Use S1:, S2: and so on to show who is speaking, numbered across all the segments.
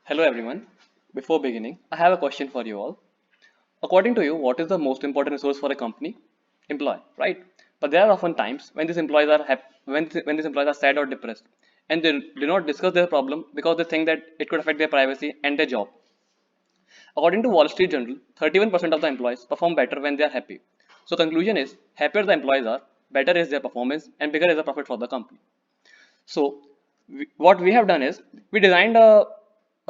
S1: Hello everyone. Before beginning, I have a question for you all. According to you, what is the most important resource for a company? Employee, right? But there are often times when these employees are when these employees are sad or depressed, and they do not discuss their problem because they think that it could affect their privacy and their job. According to Wall Street Journal, 31% of the employees perform better when they are happy. So conclusion is, happier the employees are, better is their performance and bigger is the profit for the company. So what we have done is we designed a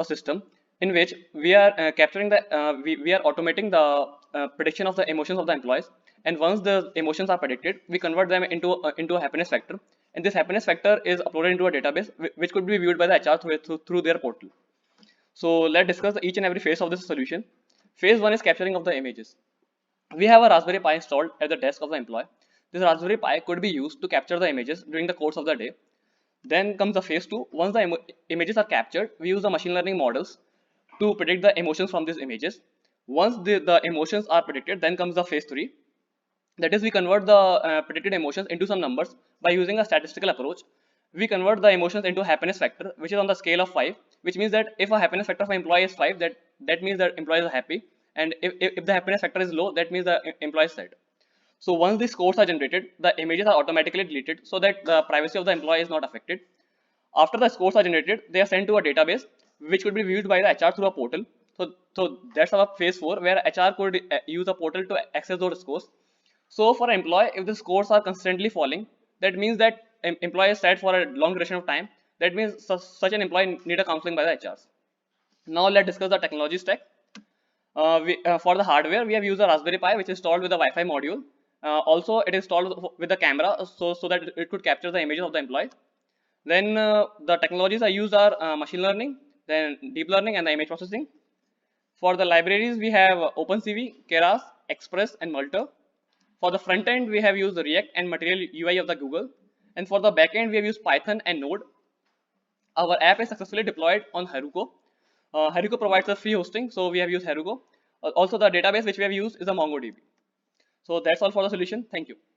S1: system in which we are capturing we are automating the prediction of the emotions of the employees, and once the emotions are predicted, we convert them into a happiness factor, and this happiness factor is uploaded into a database which could be viewed by the HR through their portal. So let's discuss each and every phase of this solution. Phase 1 is capturing of the images. We have a Raspberry Pi installed at the desk of the employee. This Raspberry Pi could be used to capture the images during the course of the day. Then comes the phase 2. Once the images are captured, we use the machine learning models to predict the emotions from these images. Once the emotions are predicted, then comes the phase 3. That is, we convert the predicted emotions into some numbers by using a statistical approach. We convert the emotions into happiness factor, which is on the scale of 5, which means that if a happiness factor of an employee is 5, that means that employees are happy, and if the happiness factor is low, that means the employee is sad. So once these scores are generated, the images are automatically deleted so that the privacy of the employee is not affected. After the scores are generated, they are sent to a database which could be viewed by the HR through a portal. So that's our phase 4, where HR could use a portal to access those scores. So for an employee, if the scores are constantly falling, that means that employee is sad for a long duration of time. That means such an employee need a counseling by the HRs. Now let's discuss the technology stack. For the hardware, we have used a Raspberry Pi, which is installed with a Wi-Fi module. Also, it is installed with the camera, so that it could capture the images of the employee. Then the technologies I used are machine learning, then deep learning, and the image processing. For the libraries, we have OpenCV, Keras, Express, and Multer. For the front end, we have used React and Material UI of the Google. And for the back end, we have used Python and Node. Our app is successfully deployed on Heroku. Heroku provides us free hosting, so we have used Heroku. Also, the database which we have used is a MongoDB. So that's all for the solution. Thank you.